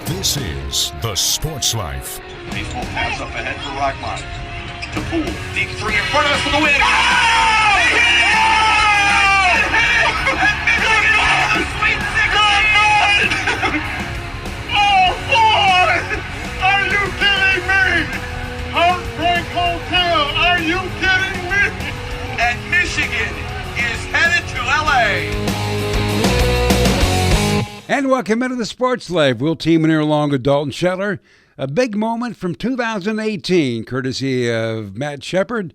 This is The Sports Life. Baseball pass up ahead for Rockmont. To Poole. Deep three in front of us for the win. Sweet 16! Oh, boy! Are you kidding me? Heartbreak Hotel, are you kidding me? And Michigan is headed to L.A. And welcome into the Sports Life. We'll team in here along with Dalton Schettler. A big moment from 2018, courtesy of Matt Shepard,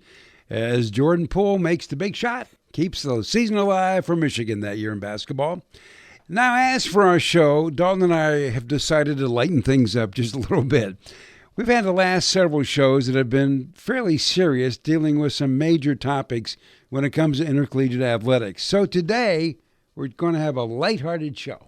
as Jordan Poole makes the big shot, keeps the season alive for Michigan that year in basketball. Now, as for our show, Dalton and I have decided to lighten things up just a little bit. We've had the last several shows that have been fairly serious, dealing with some major topics when it comes to intercollegiate athletics. So today, we're going to have a lighthearted show.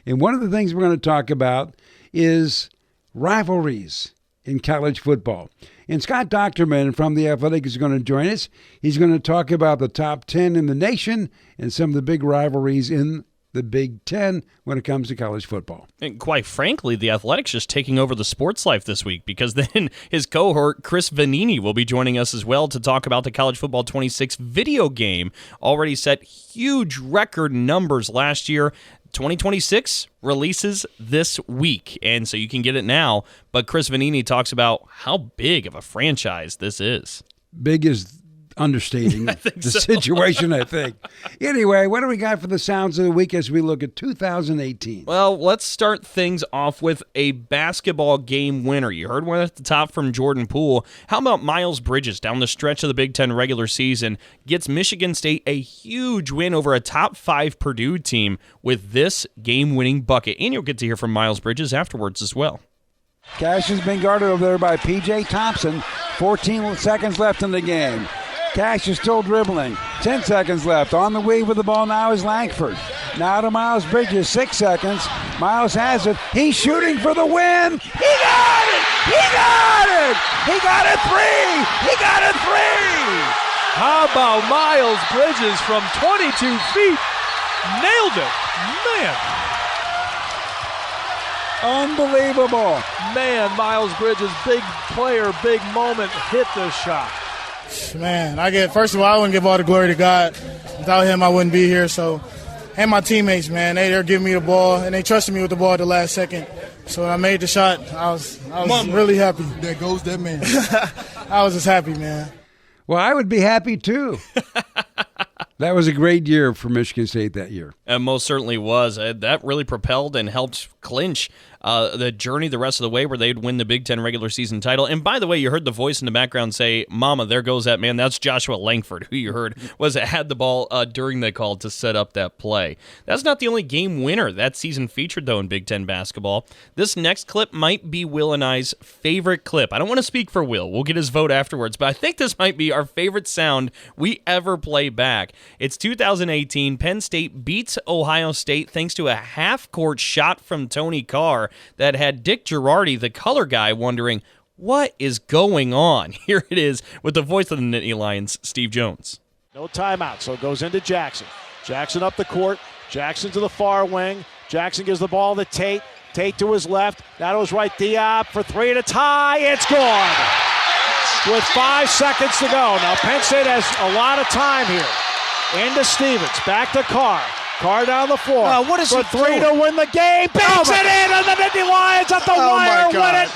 And one of the things we're going to talk about is rivalries in college football. And Scott Dochterman from The Athletic is going to join us. He's going to talk about the top 10 in the nation and some of the big rivalries in the Big Ten when it comes to college football. And quite frankly, The Athletic's just taking over the Sports Life this week, because then his cohort, Chris Vannini, will be joining us as well to talk about the College Football 26 video game. Already set huge record numbers last year. 2026 releases this week, and so you can get it now. But Chris Vannini talks about how big of a franchise this is. Big is understating the situation, I think. Anyway, what do we got for the sounds of the week as we look at 2018? Well, let's start things off with a basketball game winner. You heard one at the top from Jordan Poole. How about Miles Bridges down the stretch of the Big Ten regular season gets Michigan State a huge win over a top 5 Purdue team with this game-winning bucket. And you'll get to hear from Miles Bridges afterwards as well. Cash has been guarded over there by P.J. Thompson. 14 seconds left in the game. Cash is still dribbling. 10 seconds left. On the weave with the ball now is Langford. Now to Miles Bridges. 6 seconds. Miles has it. He's shooting for the win. He got it! He got it! He got a three! He got a three! How about Miles Bridges from 22 feet? Nailed it. Unbelievable. Man, Miles Bridges, big player, big moment, hit the shot. Man, first of all, I wouldn't give all the glory to God. Without him, I wouldn't be here. So, and my teammates, man, they're giving me the ball, and they trusted me with the ball at the last second. So when I made the shot, I was really happy. There goes that man. I was just happy, man. Well, I would be happy too. That was a great year for Michigan State that year. It most certainly was. That really propelled and helped clinch the journey the rest of the way where they'd win the Big Ten regular season title. And by the way, you heard the voice in the background say, "Mama, there goes that man." That's Joshua Langford, who you heard had the ball during the call to set up that play. That's not the only game winner that season featured, though, in Big Ten basketball. This next clip might be Will and I's favorite clip. I don't want to speak for Will. We'll get his vote afterwards, but I think this might be our favorite sound we ever play back. It's 2018. Penn State beats Ohio State thanks to a half-court shot from Tony Carr that had Dick Girardi, the color guy, wondering, what is going on? Here it is with the voice of the Nittany Lions, Steve Jones. No timeout, so it goes into Jackson. Jackson up the court. Jackson to the far wing. Jackson gives the ball to Tate. Tate to his left. Now to his right. Diop for three to tie. It's gone. With 5 seconds to go. Now Penn State has a lot of time here. Into Stevens. Back to Carr. Carr down the floor. What is for he three doing? to win the game. Banks it in, and the Nittany Lions at the wire win it.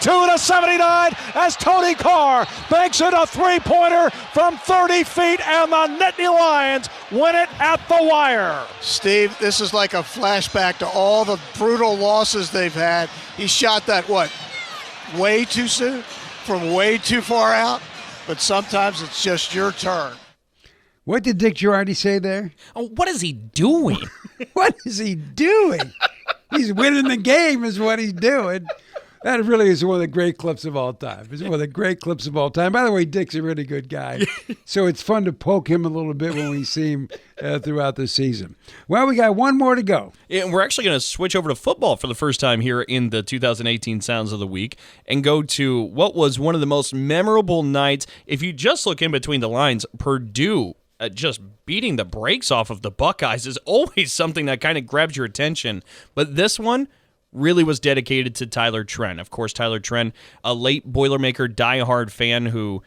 82-79 as Tony Carr banks in a three-pointer from 30 feet, and the Nittany Lions win it at the wire. Steve, this is like a flashback to all the brutal losses they've had. He shot that, way too soon, from way too far out, but sometimes it's just your turn. What did Dick Girardi say there? Oh, what is he doing? What is he doing? He's winning the game is what he's doing. That really is one of the great clips of all time. It's one of the great clips of all time. By the way, Dick's a really good guy. So it's fun to poke him a little bit when we see him throughout the season. Well, we got one more to go. And we're actually going to switch over to football for the first time here in the 2018 Sounds of the Week and go to what was one of the most memorable nights. If you just look in between the lines, Purdue just beating the brakes off of the Buckeyes is always something that kind of grabs your attention. But this one really was dedicated to Tyler Trent. Of course, Tyler Trent, a late Boilermaker diehard fan who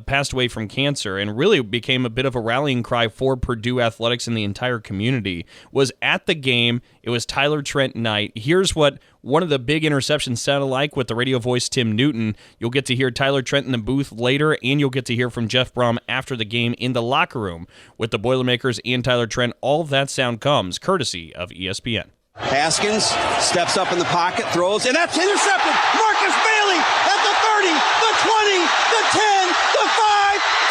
passed away from cancer and really became a bit of a rallying cry for Purdue athletics and the entire community, was at the game. It was Tyler Trent night. Here's what one of the big interceptions sounded like with the radio voice Tim Newton. You'll get to hear Tyler Trent in the booth later, and you'll get to hear from Jeff Brom after the game in the locker room with the Boilermakers and Tyler Trent. All of that sound comes courtesy of ESPN. Haskins steps up in the pocket, throws, and that's intercepted. Marcus Bailey at the 30, the 20, the 10, the 5,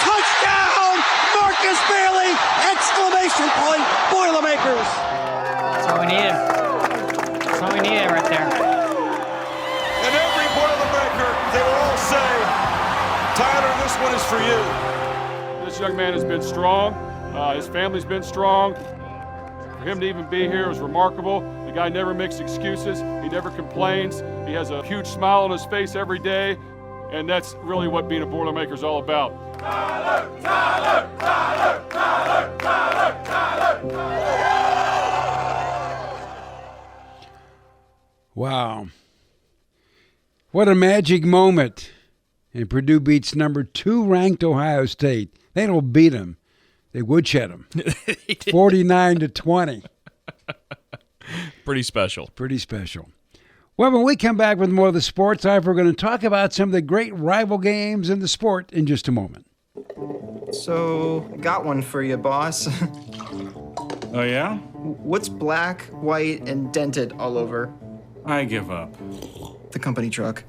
touchdown! Marcus Bailey! Exclamation point, Boilermakers! That's all we needed. That's all we needed right there. And every Boilermaker, they will all say, Tyler, this one is for you. This young man has been strong. His family's been strong. For him to even be here was remarkable. The guy never makes excuses. He never complains. He has a huge smile on his face every day, and that's really what being a Boilermaker is all about. Tyler, Tyler, Tyler, Tyler, Tyler, Tyler. Wow. What a magic moment. And Purdue beats number 2 ranked Ohio State. They don't beat them. They woodshed them. 49-20. Pretty special. Pretty special. Well, when we come back with more of the Sports Life, we're going to talk about some of the great rival games in the sport in just a moment. So, got one for you, boss. Oh, yeah? What's black, white, and dented all over? I give up. The company truck.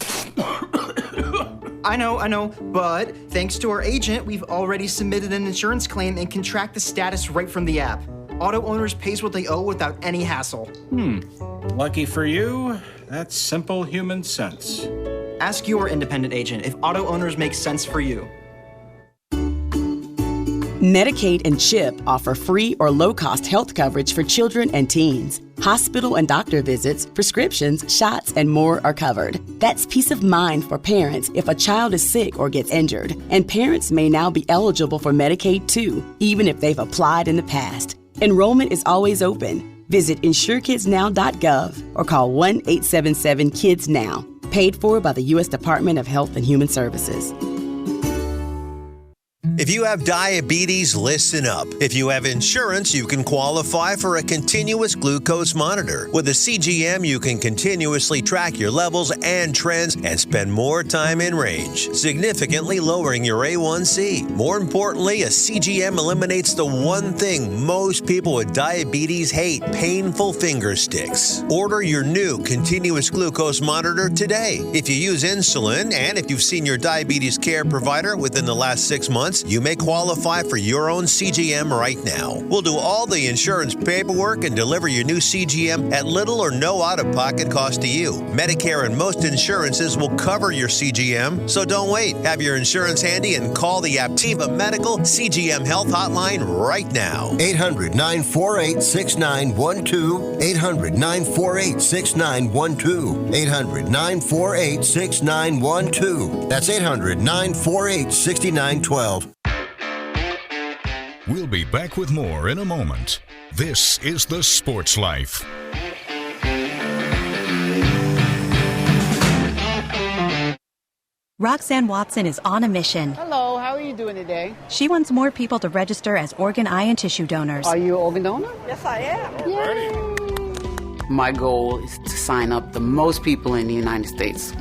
I know, but thanks to our agent, we've already submitted an insurance claim and can track the status right from the app. Auto owners pays what they owe without any hassle. Lucky for you, that's simple human sense. Ask your independent agent if auto owners make sense for you. Medicaid and CHIP offer free or low-cost health coverage for children and teens. Hospital and doctor visits, prescriptions, shots, and more are covered. That's peace of mind for parents if a child is sick or gets injured. And parents may now be eligible for Medicaid too, even if they've applied in the past. Enrollment is always open. Visit insurekidsnow.gov or call 1-877-KIDS-NOW. Paid for by the U.S. Department of Health and Human Services. If you have diabetes, listen up. If you have insurance, you can qualify for a continuous glucose monitor. With a CGM, you can continuously track your levels and trends and spend more time in range, significantly lowering your A1C. More importantly, a CGM eliminates the one thing most people with diabetes hate: painful finger sticks. Order your new continuous glucose monitor today. If you use insulin and if you've seen your diabetes care provider within the last 6 months, you may qualify for your own CGM right now. We'll do all the insurance paperwork and deliver your new CGM at little or no out-of-pocket cost to you. Medicare and most insurances will cover your CGM, so don't wait. Have your insurance handy and call the Aptiva Medical CGM Health Hotline right now. 800-948-6912. 800-948-6912. 800-948-6912. That's 800-948-6912. We'll be back with more in a moment. This is The Sports Life. Roxanne Watson is on a mission. Hello, how are you doing today? She wants more people to register as organ, eye, and tissue donors. Are you an organ donor? Yes, I am. Yay. My goal is to sign up the most people in the United States.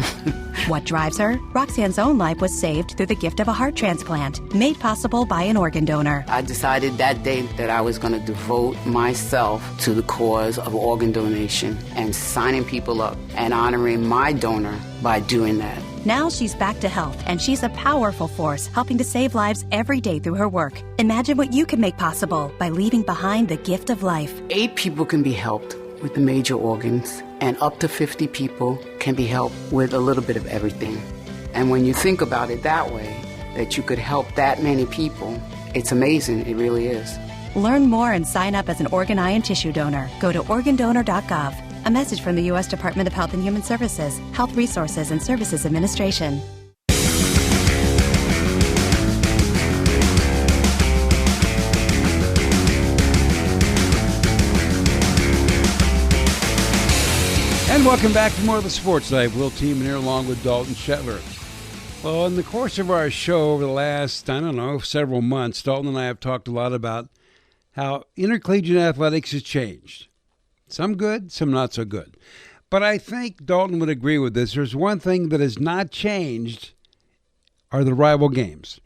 What drives her? Roxanne's own life was saved through the gift of a heart transplant, made possible by an organ donor. I decided that day that I was going to devote myself to the cause of organ donation and signing people up and honoring my donor by doing that. Now she's back to health, and she's a powerful force helping to save lives every day through her work. Imagine what you can make possible by leaving behind the gift of life. 8 people can be helped with the major organs, and up to 50 people can be helped with a little bit of everything. And when you think about it that way, that you could help that many people, it's amazing. It really is. Learn more and sign up as an organ, eye, and tissue donor. Go to organdonor.gov. A message from the U.S. Department of Health and Human Services, Health Resources and Services Administration. And welcome back to more of the Sports Life. Will Team here along with Dalton Shetler. Well, in the course of our show over the last, several months, Dalton and I have talked a lot about how intercollegiate athletics has changed. Some good, some not so good. But I think Dalton would agree with this. There's one thing that has not changed are the rival games.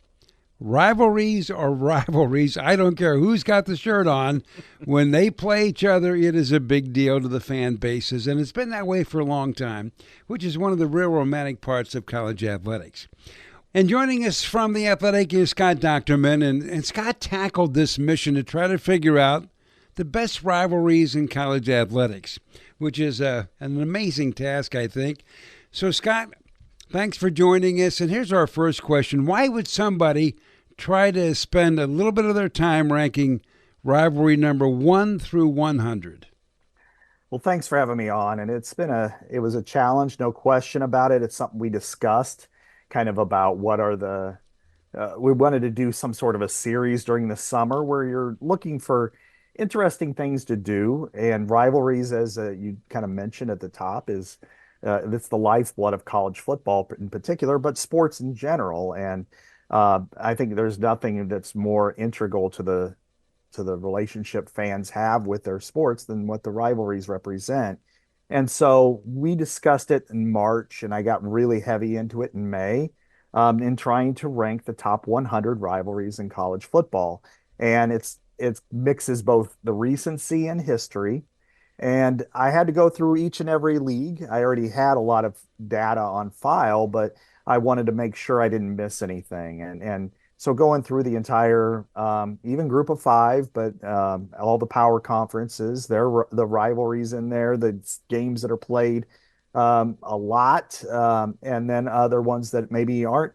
Rivalries are rivalries. I don't care who's got the shirt on. When they play each other, it is a big deal to the fan bases, and it's been that way for a long time, which is one of the real romantic parts of college athletics. And joining us from the Athletic is Scott Dochterman, and Scott tackled this mission to try to figure out the best rivalries in college athletics, which is an amazing task, I think. So, Scott, thanks for joining us, and here's our first question. Why would somebody try to spend a little bit of their time ranking rivalry number 1 through 100? Well, thanks for having me on. And it was a challenge, no question about it. It's something we discussed kind of about we wanted to do some sort of a series during the summer where you're looking for interesting things to do. And rivalries, as you kind of mentioned at the top, it's the lifeblood of college football in particular, but sports in general. And I think there's nothing that's more integral to the relationship fans have with their sports than what the rivalries represent. And so we discussed it in March, and I got really heavy into it in May, in trying to rank the top 100 rivalries in college football. And it mixes both the recency and history. And I had to go through each and every league. I already had a lot of data on file, but I wanted to make sure I didn't miss anything. And so going through the entire, even group of 5, but all the power conferences, the rivalries in there, the games that are played a lot, and then other ones that maybe aren't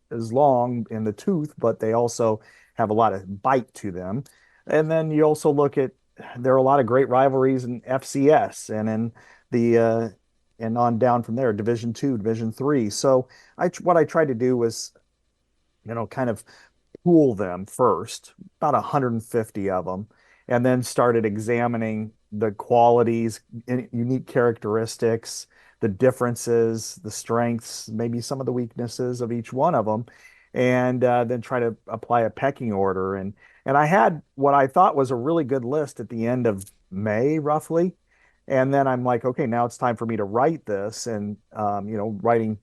as long in the tooth, but they also have a lot of bite to them. And then you also look at, there are a lot of great rivalries in FCS and in the and on down from there, Division II, Division III. So what I tried to do was, kind of pool them first, about 150 of them, and then started examining the qualities, unique characteristics, the differences, the strengths, maybe some of the weaknesses of each one of them, and then try to apply a pecking order. And I had what I thought was a really good list at the end of May, roughly. And then I'm like, okay, now it's time for me to write this. And, writing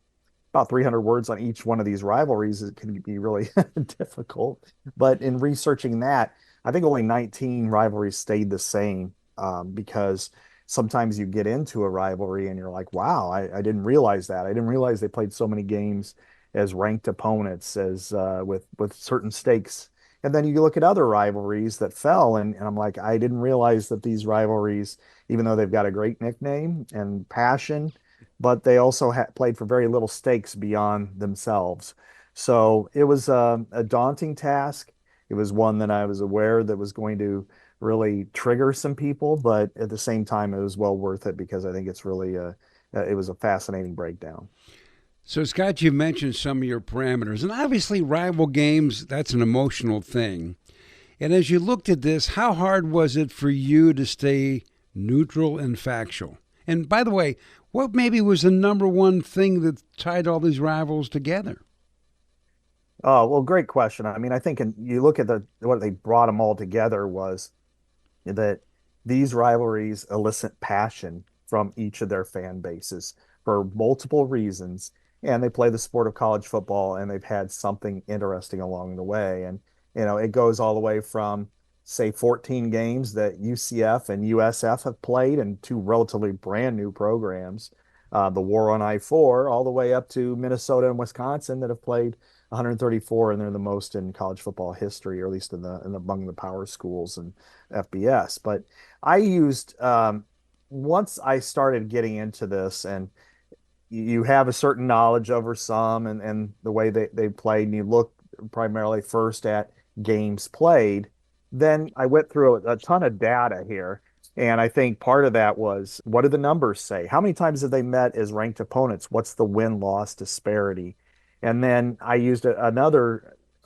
about 300 words on each one of these rivalries, it can be really difficult. But in researching that, I think only 19 rivalries stayed the same, because sometimes you get into a rivalry and you're like, wow, I didn't realize that. I didn't realize they played so many games as ranked opponents, as with certain stakes. And then you look at other rivalries that fell, and I'm like, I didn't realize that these rivalries, even though they've got a great nickname and passion, but they also played for very little stakes beyond themselves. So it was a daunting task. It was one that I was aware that was going to really trigger some people, but at the same time, it was well worth it because I think it's really it was a fascinating breakdown. So, Scott, you mentioned some of your parameters, and obviously rival games, that's an emotional thing. And as you looked at this, how hard was it for you to stay neutral and factual? And by the way, what maybe was the number one thing that tied all these rivals together? Oh, well, great question. I mean, I think you look at what they brought them all together was that these rivalries elicit passion from each of their fan bases for multiple reasons. And they play the sport of college football, and they've had something interesting along the way. And, it goes all the way from, say, 14 games that UCF and USF have played, and 2 relatively brand new programs, the War on I-4, all the way up to Minnesota and Wisconsin that have played 134, and they're the most in college football history, or at least among the power schools and FBS. But I used, once I started getting into this, and you have a certain knowledge over some and the way they played, and you look primarily first at games played. Then I went through a ton of data here, and I think part of that was, what do the numbers say? How many times have they met as ranked opponents? What's the win-loss disparity? And then I used a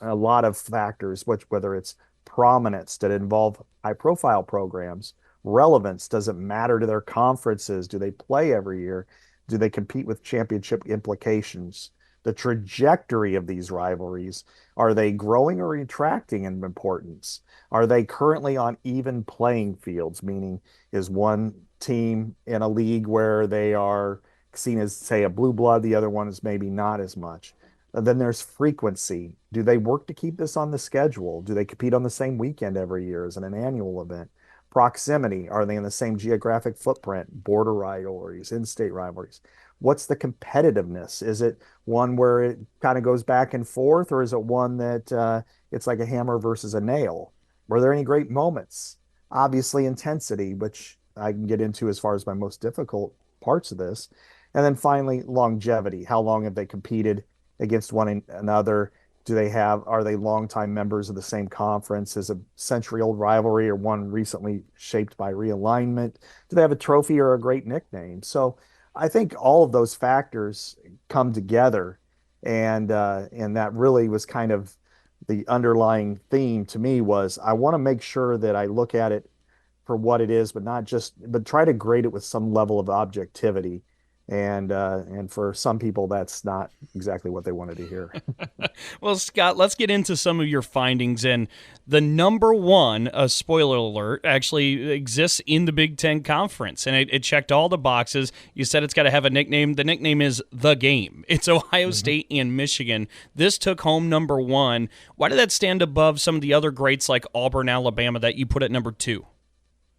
lot of factors, whether it's prominence that involve high-profile programs, relevance? Does it matter to their conferences? Do they play every year? Do they compete with championship implications? The trajectory of these rivalries, are they growing or retracting in importance? Are they currently on even playing fields, meaning is one team in a league where they are seen as, say, a blue blood, the other one is maybe not as much? And then there's frequency. Do they work to keep this on the schedule? Do they compete on the same weekend every year as an annual event? Proximity, are they in the same geographic footprint? Border rivalries, in-state rivalries. What's the competitiveness? Is it one where it kind of goes back and forth, or is it one that it's like a hammer versus a nail? Were there any great moments? Obviously, intensity, which I can get into as far as my most difficult parts of this. And then finally, longevity. How long have they competed against one another? Are they longtime members of the same conference? Is a century-old rivalry or one recently shaped by realignment? Do they have a trophy or a great nickname? So I think all of those factors come together, and that really was kind of the underlying theme to me. Was I want to make sure that I look at it for what it is, but try to grade it with some level of objectivity. And for some people, that's not exactly what they wanted to hear. Well, Scott, let's get into some of your findings. And the number one, spoiler alert, actually exists in the Big Ten Conference. And it checked all the boxes. You said it's got to have a nickname. The nickname is The Game. It's Ohio State and Michigan. This took home number one. Why did that stand above some of the other greats like Auburn, Alabama that you put at number two?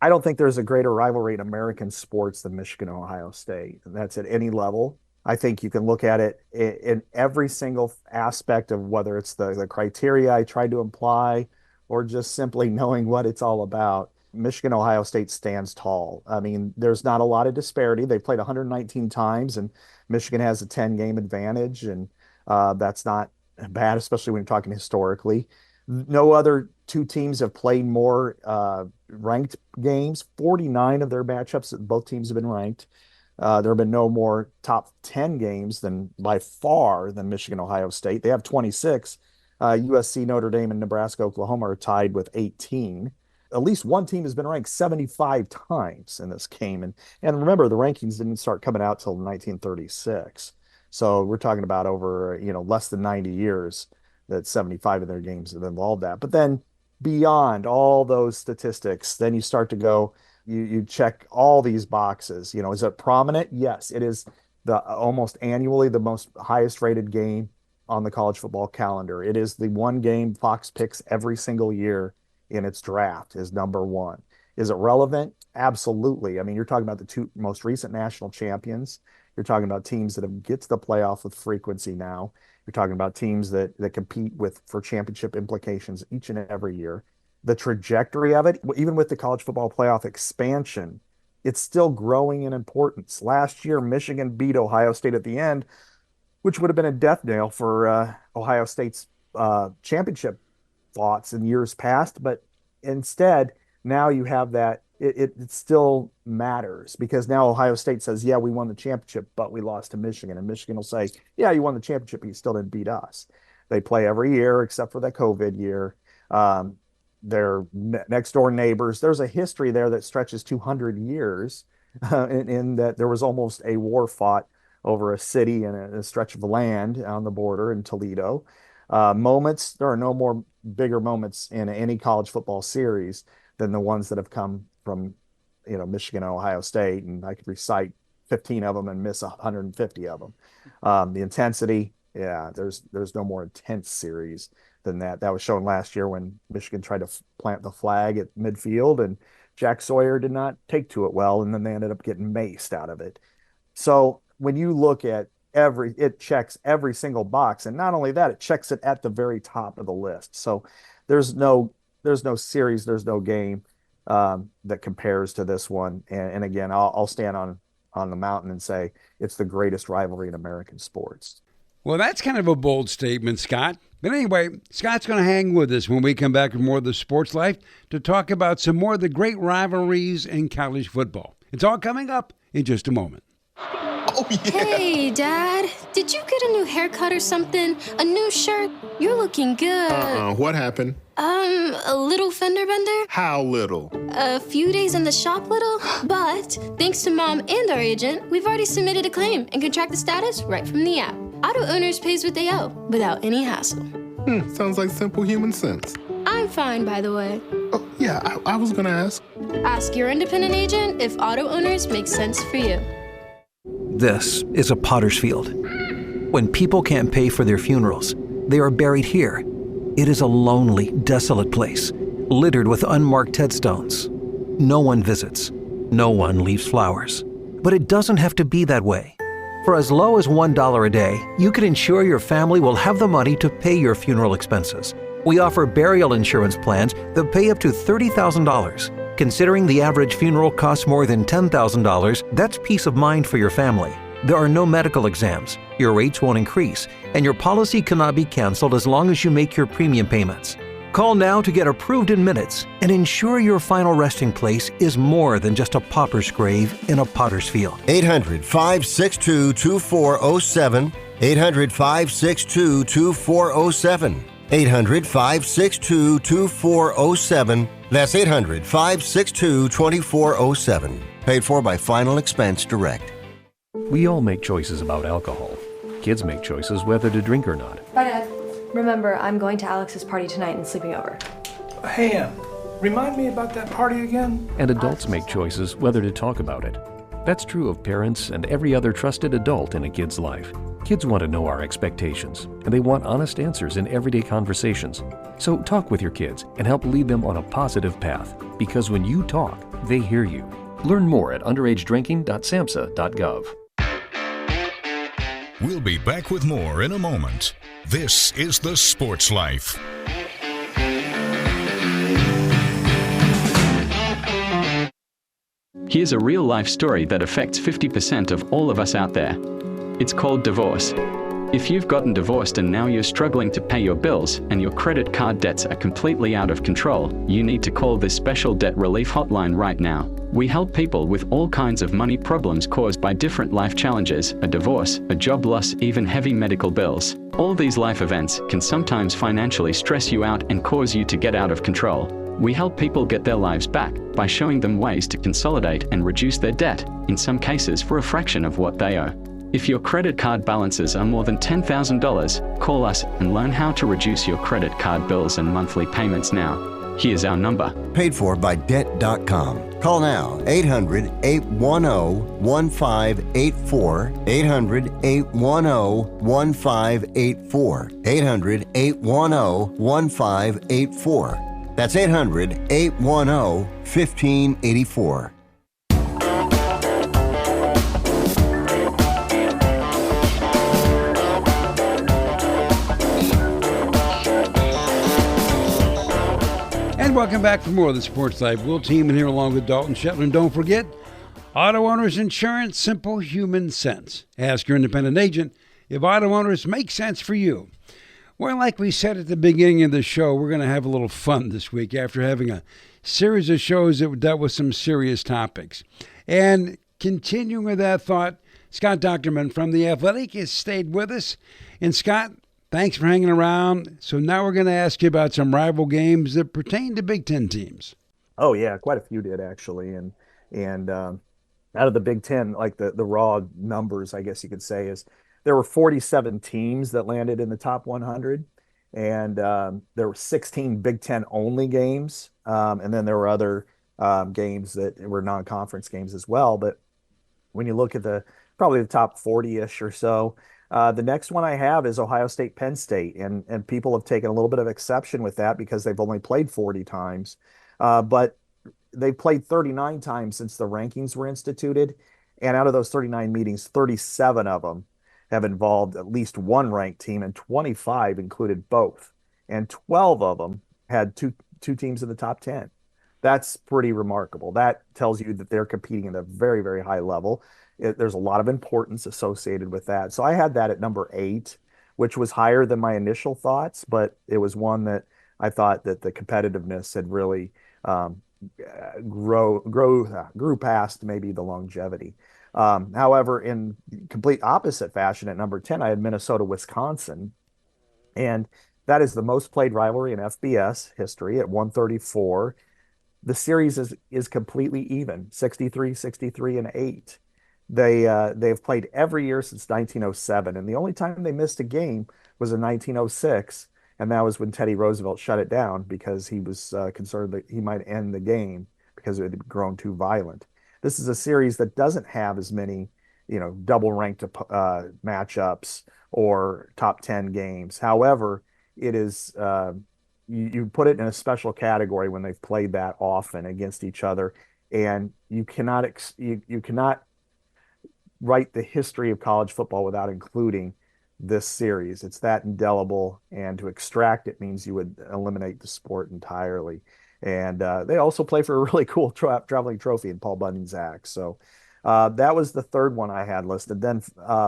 I don't think there's a greater rivalry in American sports than Michigan and Ohio State. And that's at any level. I think you can look at it in every single aspect of whether it's the criteria I tried to imply or just simply knowing what it's all about. Michigan, Ohio State stands tall. I mean, there's not a lot of disparity. They played 119 times, and Michigan has a 10-game advantage, and that's not bad, especially when you're talking historically. No other two teams have played more ranked games. 49 of their matchups, both teams have been ranked. There have been no more top 10 games by far than Michigan, Ohio State. They have 26. USC, Notre Dame, and Nebraska, Oklahoma are tied with 18. At least one team has been ranked 75 times in this game. And remember, the rankings didn't start coming out till 1936. So we're talking about over, less than 90 years that 75 of their games have involved that. But then beyond all those statistics, then you start to go, you check all these boxes. Is it prominent? Yes, it is almost annually the most highest rated game on the college football calendar. It is the one game Fox picks every single year in its draft is number one. Is it relevant? Absolutely. I mean, you're talking about the two most recent national champions. You're talking about teams that have get to the playoff with frequency now. You're talking about teams that compete for championship implications each and every year. The trajectory of it, even with the college football playoff expansion, it's still growing in importance. Last year, Michigan beat Ohio State at the end, which would have been a death nail for Ohio State's championship thoughts in years past. But instead, now you have that. It still matters because now Ohio State says, yeah, we won the championship, but we lost to Michigan. And Michigan will say, yeah, you won the championship, but you still didn't beat us. They play every year except for that COVID year. They're next door neighbors. There's a history there that stretches 200 years in that there was almost a war fought over a city and a stretch of land on the border in Toledo. Moments, there are no more bigger moments in any college football series than the ones that have come from, Michigan and Ohio State. And I could recite 15 of them and miss 150 of them. The intensity, yeah, there's no more intense series than that. That was shown last year when Michigan tried to plant the flag at midfield and Jack Sawyer did not take to it well. And then they ended up getting maced out of it. So when you look at it checks every single box. And not only that, it checks it at the very top of the list. So there's no series, there's no game that compares to this one. And again, I'll stand on the mountain and say it's the greatest rivalry in American sports. Well, that's kind of a bold statement, Scott. But anyway, Scott's going to hang with us when we come back with more of the sports life to talk about some more of the great rivalries in college football. It's all coming up in just a moment. Oh, yeah. Hey, Dad. Did you get a new haircut or something? A new shirt? You're looking good. What happened? A little fender bender? How little? A few days in the shop little? But thanks to Mom and our agent, we've already submitted a claim and can track the status right from the app. Auto Owners pays what they owe without any hassle. Sounds like simple human sense. I'm fine, by the way. Oh, yeah, I was gonna ask. Ask your independent agent if Auto Owners makes sense for you. This is a potter's field. When people can't pay for their funerals, they are buried here. It is a lonely, desolate place, littered with unmarked headstones. No one visits. No one leaves flowers. But it doesn't have to be that way. For as low as $1 a day, you can ensure your family will have the money to pay your funeral expenses. We offer burial insurance plans that pay up to $30,000. Considering the average funeral costs more than $10,000, that's peace of mind for your family. There are no medical exams, your rates won't increase, and your policy cannot be canceled as long as you make your premium payments. Call now to get approved in minutes and ensure your final resting place is more than just a pauper's grave in a potter's field. 800-562-2407. 800-562-2407. 800-562-2407. That's 800-562-2407. Paid for by Final Expense Direct. We all make choices about alcohol. Kids make choices whether to drink or not. Bye, Dad. Remember, I'm going to Alex's party tonight and sleeping over. Hey, remind me about that party again? And adults make choices whether to talk about it. That's true of parents and every other trusted adult in a kid's life. Kids want to know our expectations, and they want honest answers in everyday conversations. So talk with your kids and help lead them on a positive path, because when you talk, they hear you. Learn more at underagedrinking.samhsa.gov. We'll be back with more in a moment. This is The Sports Life. Here's a real-life story that affects 50% of all of us out there. It's called divorce. If you've gotten divorced and now you're struggling to pay your bills and your credit card debts are completely out of control, you need to call this special debt relief hotline right now. We help people with all kinds of money problems caused by different life challenges, a divorce, a job loss, even heavy medical bills. All these life events can sometimes financially stress you out and cause you to get out of control. We help people get their lives back by showing them ways to consolidate and reduce their debt, in some cases for a fraction of what they owe. If your credit card balances are more than $10,000, call us and learn how to reduce your credit card bills and monthly payments now. Here's our number. Paid for by Debt.com. Call now, 800-810-1584, 800-810-1584, 800-810-1584. That's 800-810-1584. And welcome back for more of the Sports Life. Will Teeman here along with Dalton Shetler. And don't forget, Auto Owners Insurance, simple human sense. Ask your independent agent if Auto Owners make sense for you. Well, like we said at the beginning of the show, we're going to have a little fun this week after having a series of shows that dealt with some serious topics. And continuing with that thought, Scott Dochterman from The Athletic has stayed with us. And Scott, thanks for hanging around. So now we're going to ask you about some rival games that pertain to Big Ten teams. Oh, yeah, quite a few did, actually. And out of the Big Ten, like the raw numbers, I guess you could say, is there were 47 teams that landed in the top 100. And there were 16 Big Ten only games. And then there were other games that were non-conference games as well. But when you look at probably the top 40-ish or so, the next one I have is Ohio State, Penn State, and people have taken a little bit of exception with that because they've only played 40 times, but they've played 39 times since the rankings were instituted, and out of those 39 meetings, 37 of them have involved at least one ranked team, and 25 included both, and 12 of them had two teams in the top 10. That's pretty remarkable. That tells you that they're competing at a very, very high level. There's a lot of importance associated with that. So I had that at number 8, which was higher than my initial thoughts, but it was one that I thought that the competitiveness had really grew past maybe the longevity. However, in complete opposite fashion, at number 10, I had Minnesota, Wisconsin. And that is the most played rivalry in FBS history at 134. The series is completely even, 63, 63, and 8. They've played every year since 1907, and the only time they missed a game was in 1906, and that was when Teddy Roosevelt shut it down because he was concerned that he might end the game because it had grown too violent. This is a series that doesn't have as many, double ranked matchups or top 10 games. However, it is you put it in a special category when they've played that often against each other, and you cannot write the history of college football without including this series. It's that indelible, and to extract it means you would eliminate the sport entirely. And they also play for a really cool traveling trophy in Paul Bunyan's axe. So that was the third one I had listed. Then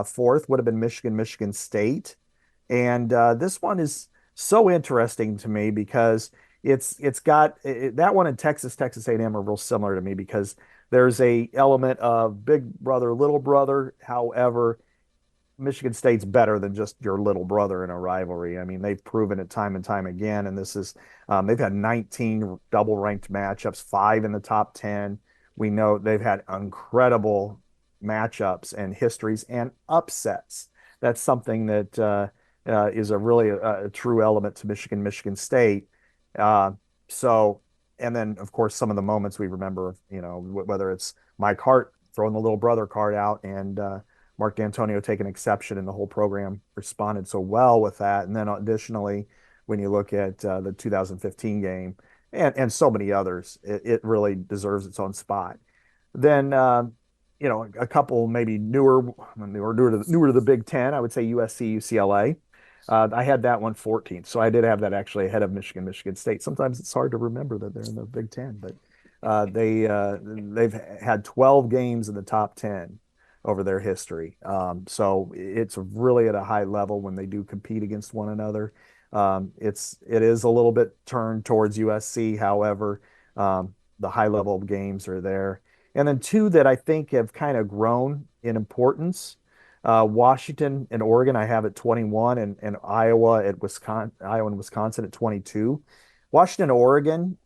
fourth would have been Michigan State. And this one is so interesting to me because it's got that one and Texas A&M are real similar to me because there's a element of big brother, little brother. However, Michigan State's better than just your little brother in a rivalry. I mean, they've proven it time and time again. And this is, they've had 19 double ranked matchups, 5 in the top 10. We know they've had incredible matchups and histories and upsets. That's something that is a really a true element to Michigan State. And then, of course, some of the moments we remember, whether it's Mike Hart throwing the little brother card out and Mark D'Antonio taking exception, and the whole program responded so well with that. And then additionally, when you look at the 2015 game and so many others, it really deserves its own spot. Then, a couple maybe newer to the Big Ten, I would say USC, UCLA. I had that one 14th, so I did have that actually ahead of Michigan State. Sometimes it's hard to remember that they're in the Big Ten, but they've had 12 games in the top 10 over their history. So it's really at a high level when they do compete against one another. It is a little bit turned towards USC. However, the high level of games are there. And then two that I think have kind of grown in importance. Washington and Oregon, I have at 21, and Iowa and Wisconsin at 22. Washington and Oregon,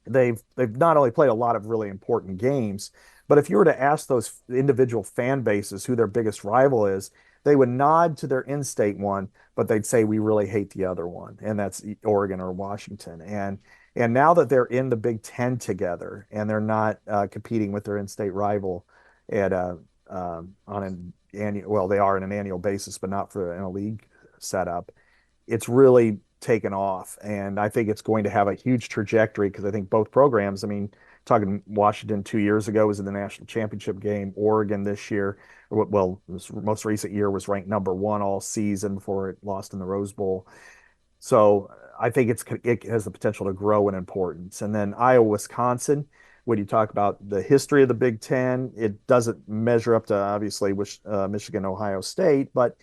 they've not only played a lot of really important games, but if you were to ask those individual fan bases who their biggest rival is, they would nod to their in-state one, but they'd say we really hate the other one, and that's Oregon or Washington. And now that they're in the Big Ten together and they're not competing with their in-state rival at on an annual, well, they are on an annual basis, but not in a league setup. It's really taken off, and I think it's going to have a huge trajectory because I think both programs, I mean, talking Washington 2 years ago was in the national championship game. Oregon this year, well, this most recent year was ranked number 1 all season before it lost in the Rose Bowl. So I think it has the potential to grow in importance. And then Iowa, Wisconsin, when you talk about the history of the Big Ten, it doesn't measure up to obviously Michigan, Ohio State, but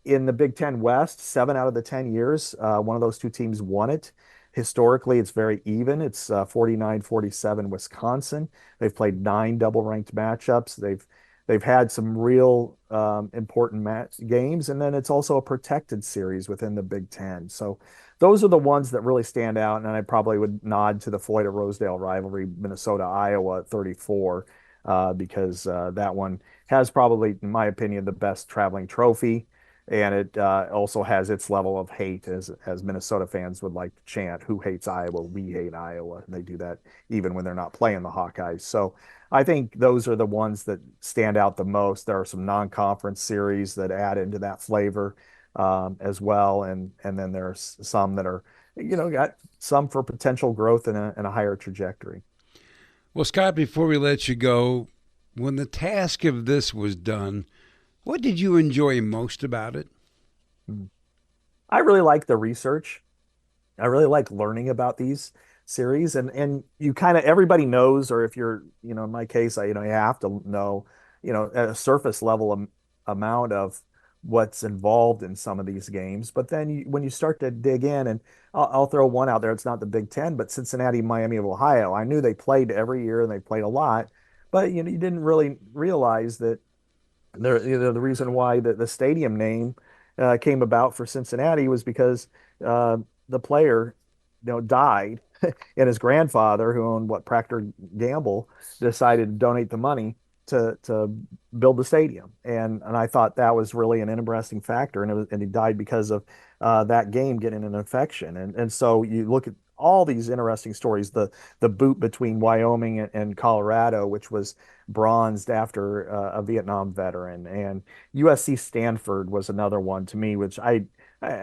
in the Big Ten West, 7 out of the 10 years, one of those two teams won it. Historically, it's very even. It's 49-47 Wisconsin. They've played 9 double-ranked matchups. They've had some real important games, and then it's also a protected series within the Big Ten. So those are the ones that really stand out, and I probably would nod to the Floyd-Rosedale rivalry, Minnesota-Iowa at 34, because that one has probably, in my opinion, the best traveling trophy. And it also has its level of hate, as Minnesota fans would like to chant, "Who hates Iowa? We hate Iowa." And they do that even when they're not playing the Hawkeyes. So I think those are the ones that stand out the most. There are some non-conference series that add into that flavor as well. And then there's some that are, got some for potential growth in a higher trajectory. Well, Scott, before we let you go, when the task of this was done, what did you enjoy most about it? I really like the research. I really like learning about these series, and you kind of, everybody knows, or if you're, in my case, you have to know, at a surface level amount of what's involved in some of these games. But then when you start to dig in, and I'll throw one out there, it's not the Big Ten, but Cincinnati, Miami of Ohio. I knew they played every year and they played a lot, But you didn't really realize that the reason why the stadium name came about for Cincinnati was because the player died, and his grandfather, who owned Procter Gamble, decided to donate the money to build the stadium. And I thought that was really an interesting factor. And he died because of that game getting an infection. And so you look at all these interesting stories, the boot between Wyoming and Colorado, which was bronzed after a Vietnam veteran, and USC Stanford was another one to me, which I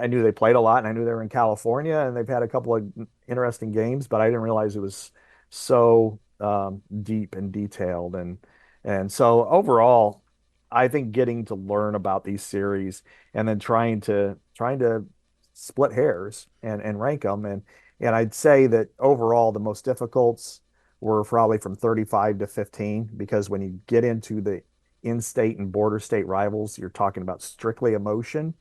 knew they played a lot, and I knew they were in California, and they've had a couple of interesting games, but I didn't realize it was so deep and detailed. And so overall, I think getting to learn about these series and then trying to split hairs and rank them, and I'd say that overall the most difficults were probably from 35 to 15, because when you get into the in-state and border state rivals, you're talking about strictly emotion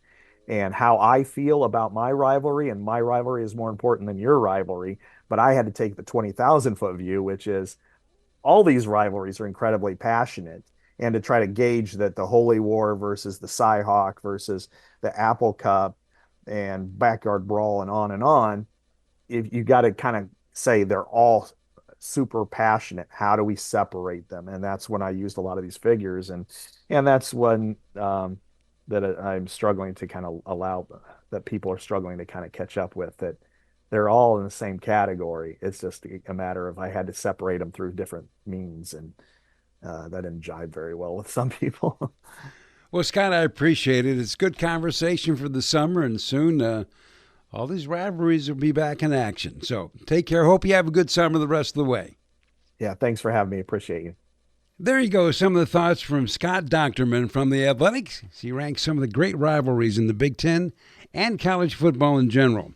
and how I feel about my rivalry, and my rivalry is more important than your rivalry. But I had to take the 20,000 foot view, which is all these rivalries are incredibly passionate, and to try to gauge that the Holy War versus the Cy-Hawk versus the Apple Cup and Backyard Brawl and on, if you got to kind of say they're all super passionate, how do we separate them? And that's when I used a lot of these figures, and that's when that I'm struggling to kind of allow that people are struggling to kind of catch up with, that they're all in the same category. It's just a matter of I had to separate them through different means, and that didn't jive very well with some people. Well, Scott, I appreciate it. It's good conversation for the summer, and soon all these rivalries will be back in action. So take care. Hope you have a good summer the rest of the way. Yeah, thanks for having me. Appreciate you. There you go. Some of the thoughts from Scott Dochterman from the Athletics. He ranks some of the great rivalries in the Big Ten and college football in general.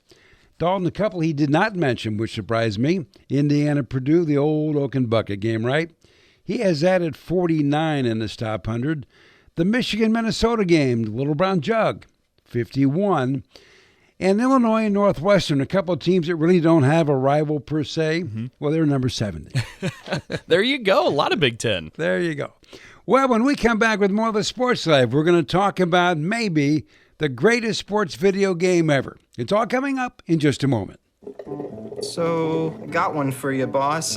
Dalton, a couple he did not mention, which surprised me. Indiana-Purdue, the old Oak and Bucket game, right? He has added 49 in his top 100. The Michigan-Minnesota game, the Little Brown Jug, 51. And Illinois and Northwestern, a couple of teams that really don't have a rival per se. Mm-hmm. Well, they're number 70. There you go. A lot of Big Ten. There you go. Well, when we come back with more of the Sports Life, we're going to talk about maybe the greatest sports video game ever. It's all coming up in just a moment. So, got one for you, boss.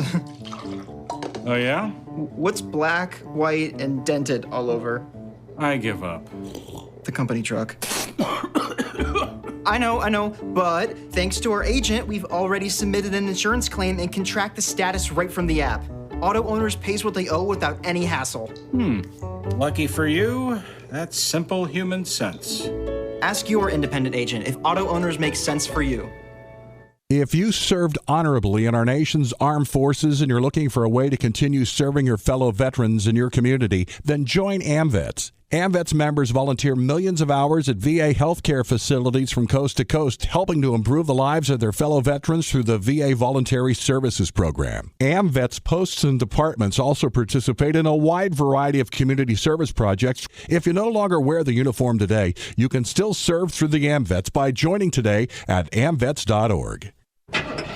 Oh, yeah? What's black, white, and dented all over? I give up. The company truck. I know, but thanks to our agent, we've already submitted an insurance claim and can track the status right from the app. Auto owners pays what they owe without any hassle. Lucky for you, that's simple human sense. Ask your independent agent if auto owners make sense for you. If you served honorably in our nation's armed forces and you're looking for a way to continue serving your fellow veterans in your community, then join AMVETS. AMVETS members volunteer millions of hours at VA healthcare facilities from coast to coast, helping to improve the lives of their fellow veterans through the VA Voluntary Services Program. AMVETS posts and departments also participate in a wide variety of community service projects. If you no longer wear the uniform today, you can still serve through the AMVETS by joining today at amvets.org.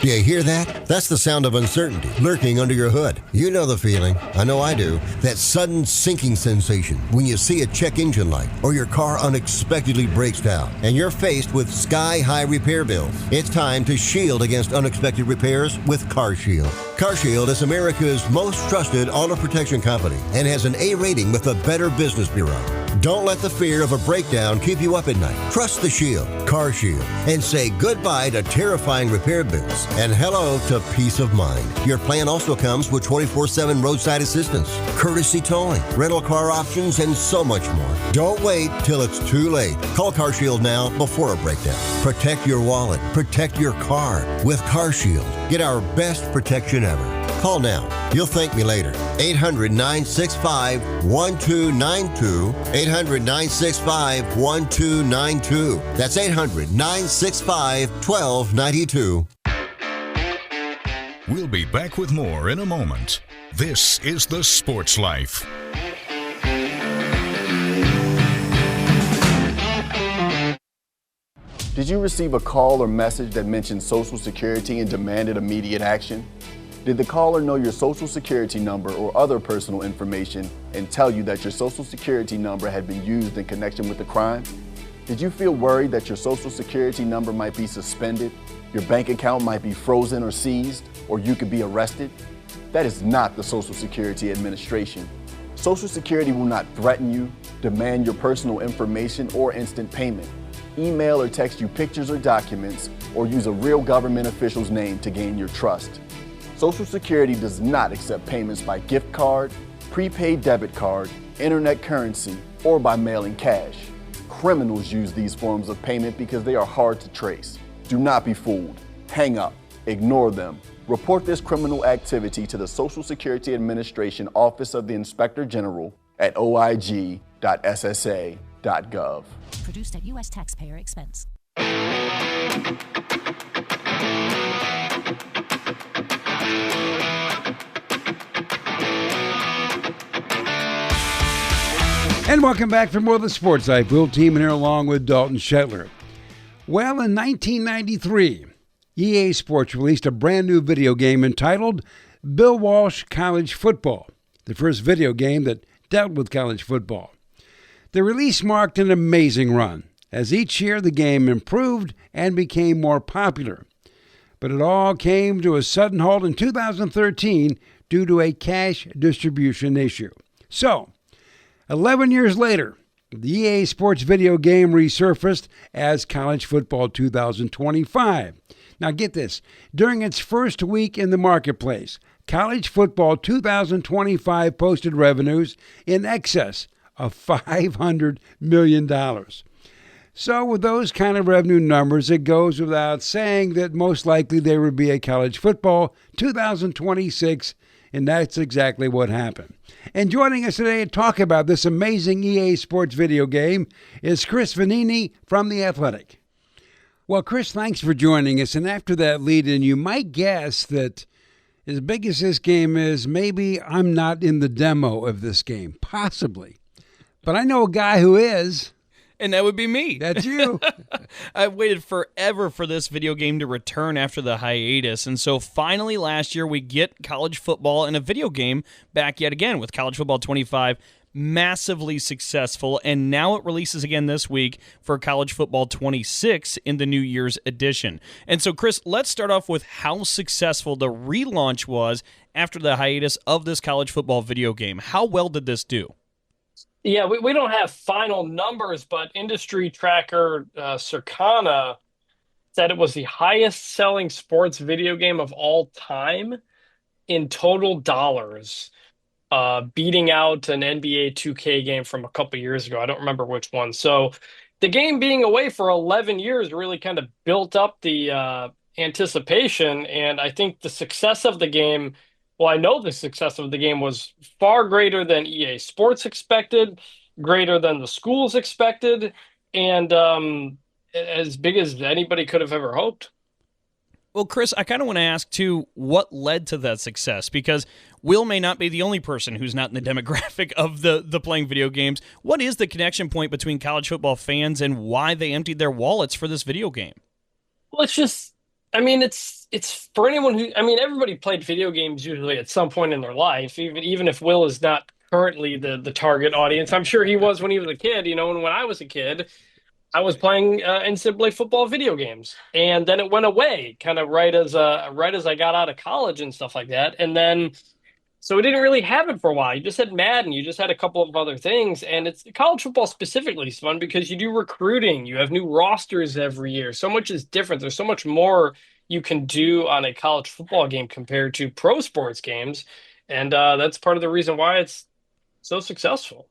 Do you hear that? That's the sound of uncertainty lurking under your hood. You know the feeling. I know I do. That sudden sinking sensation when you see a check engine light or your car unexpectedly breaks down and you're faced with sky-high repair bills. It's time to shield against unexpected repairs with CarShield. CarShield is America's most trusted auto protection company and has an A rating with the Better Business Bureau. Don't let the fear of a breakdown keep you up at night. Trust the Shield, CarShield, and say goodbye to terrifying repair bills and hello to peace of mind. Your plan also comes with 24/7 roadside assistance, courtesy towing, rental car options, and so much more. Don't wait till it's too late. Call CarShield now before a breakdown. Protect your wallet. Protect your car with CarShield. Get our best protection ever. Call now. You'll thank me later. 800-965-1292. 800-965-1292. That's 800-965-1292. We'll be back with more in a moment. This is The Sports Life. Did you receive a call or message that mentioned Social Security and demanded immediate action? Did the caller know your social security number or other personal information and tell you that your social security number had been used in connection with the crime? Did you feel worried that your social security number might be suspended, your bank account might be frozen or seized, or you could be arrested? That is not the Social Security Administration. Social Security will not threaten you, demand your personal information, or instant payment, email or text you pictures or documents, or use a real government official's name to gain your trust. Social Security does not accept payments by gift card, prepaid debit card, internet currency, or by mailing cash. Criminals use these forms of payment because they are hard to trace. Do not be fooled. Hang up. Ignore them. Report this criminal activity to the Social Security Administration Office of the Inspector General at oig.ssa.gov. Produced at U.S. taxpayer expense. And welcome back for more of the Sports Life. Will Teeman here along with Dalton Shetler. Well, in 1993, EA Sports released a brand new video game entitled Bill Walsh College Football, the first video game that dealt with college football. The release marked an amazing run, as each year the game improved and became more popular. But it all came to a sudden halt in 2013 due to a cash distribution issue. So, 11 years later, the EA Sports video game resurfaced as College Football 2025. Now get this, during its first week in the marketplace, College Football 2025 posted revenues in excess of $500 million. So with those kind of revenue numbers, it goes without saying that most likely there would be a College Football 2026, and that's exactly what happened. And joining us today to talk about this amazing EA Sports video game is Chris Vannini from The Athletic. Well, Chris, thanks for joining us. And after that lead-in, you might guess that as big as this game is, maybe I'm not in the demo of this game. Possibly. But I know a guy who is. And that would be me. That's you. I've waited forever for this video game to return after the hiatus. And so finally last year we get college football in a video game back yet again with College Football 25. Massively successful. And now it releases again this week for College Football 26 in the New Year's edition. And so, Chris, let's start off with how successful the relaunch was after the hiatus of this college football video game. How well did this do? Yeah, we don't have final numbers, but industry tracker Circana said it was the highest selling sports video game of all time in total dollars, beating out an NBA 2K game from a couple years ago. I don't remember which one. So the game being away for 11 years really kind of built up the anticipation. And I think the success of the game, well, I know the success of the game was far greater than EA Sports expected, greater than the schools expected, and as big as anybody could have ever hoped. Well, Chris, I kind of want to ask, too, what led to that success? Because Will may not be the only person who's not in the demographic of the playing video games. What is the connection point between college football fans and why they emptied their wallets for this video game? Well, it's just, I mean, it's for anyone who, I mean, everybody played video games usually at some point in their life, even if Will is not currently the target audience. I'm sure he was when he was a kid, and when I was a kid, I was playing NCAA football video games, and then it went away kind of right as I got out of college and stuff like that. And then, so we didn't really have it for a while. You just had Madden, you just had a couple of other things, and it's college football specifically is fun because you do recruiting, you have new rosters every year. So much is different. There's so much more you can do on a college football game compared to pro sports games, and that's part of the reason why it's so successful.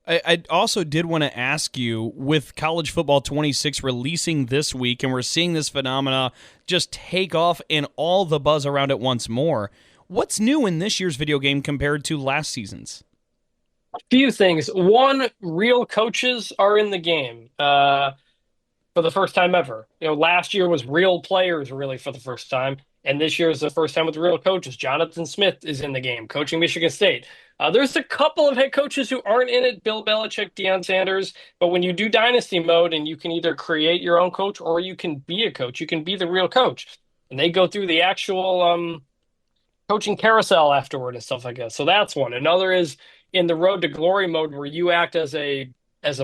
I also did want to ask you, with College Football 26 releasing this week, and we're seeing this phenomena just take off and all the buzz around it once more, what's new in this year's video game compared to last season's? A few things. One, real coaches are in the game for the first time ever. Last year was real players really for the first time, and this year is the first time with real coaches. Jonathan Smith is in the game, coaching Michigan State. There's a couple of head coaches who aren't in it, Bill Belichick, Deion Sanders, but when you do dynasty mode and you can either create your own coach or you can be a coach, you can be the real coach. And they go through the actual coaching carousel afterward and stuff like that. So that's one. Another is in the Road to Glory mode, where you act as a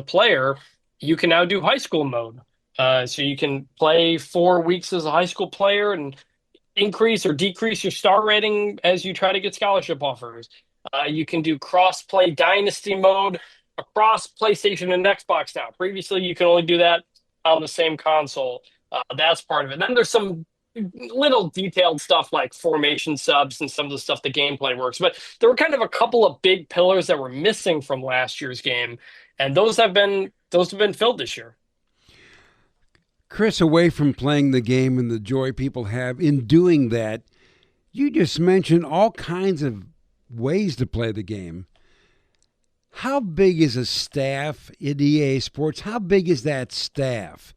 player. You can now do high school mode. So you can play 4 weeks as a high school player and increase or decrease your star rating as you try to get scholarship offers. You can do cross-play dynasty mode across PlayStation and Xbox now. Previously, you can only do that on the same console. That's part of it. And then there's some little detailed stuff like formation subs and some of the stuff the gameplay works. But there were kind of a couple of big pillars that were missing from last year's game, and those have been filled this year. Chris, away from playing the game and the joy people have in doing that, you just mentioned all kinds of ways to play the game. How big is a staff at EA Sports? How big is that staff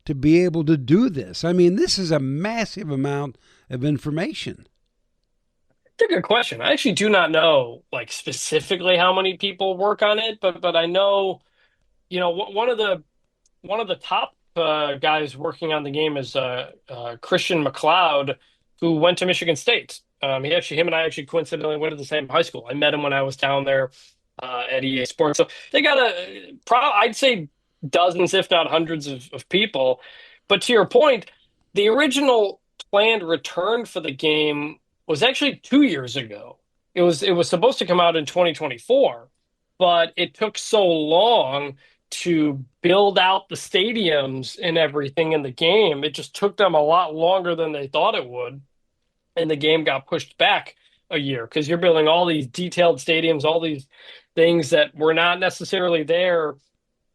to be able to do this? I mean, this is a massive amount of information. It's a good question. I actually do not know, like, specifically how many people work on it, but I know, one of the top guys working on the game is Christian McLeod, who went to Michigan State. Him and I actually coincidentally went to the same high school. I met him when I was down there at EA Sports. So they got I'd say dozens, if not hundreds of people. But to your point, the original planned return for the game was actually 2 years ago. It was supposed to come out in 2024, but it took so long to build out the stadiums and everything in the game. It just took them a lot longer than they thought it would. And the game got pushed back a year because you're building all these detailed stadiums, all these things that were not necessarily there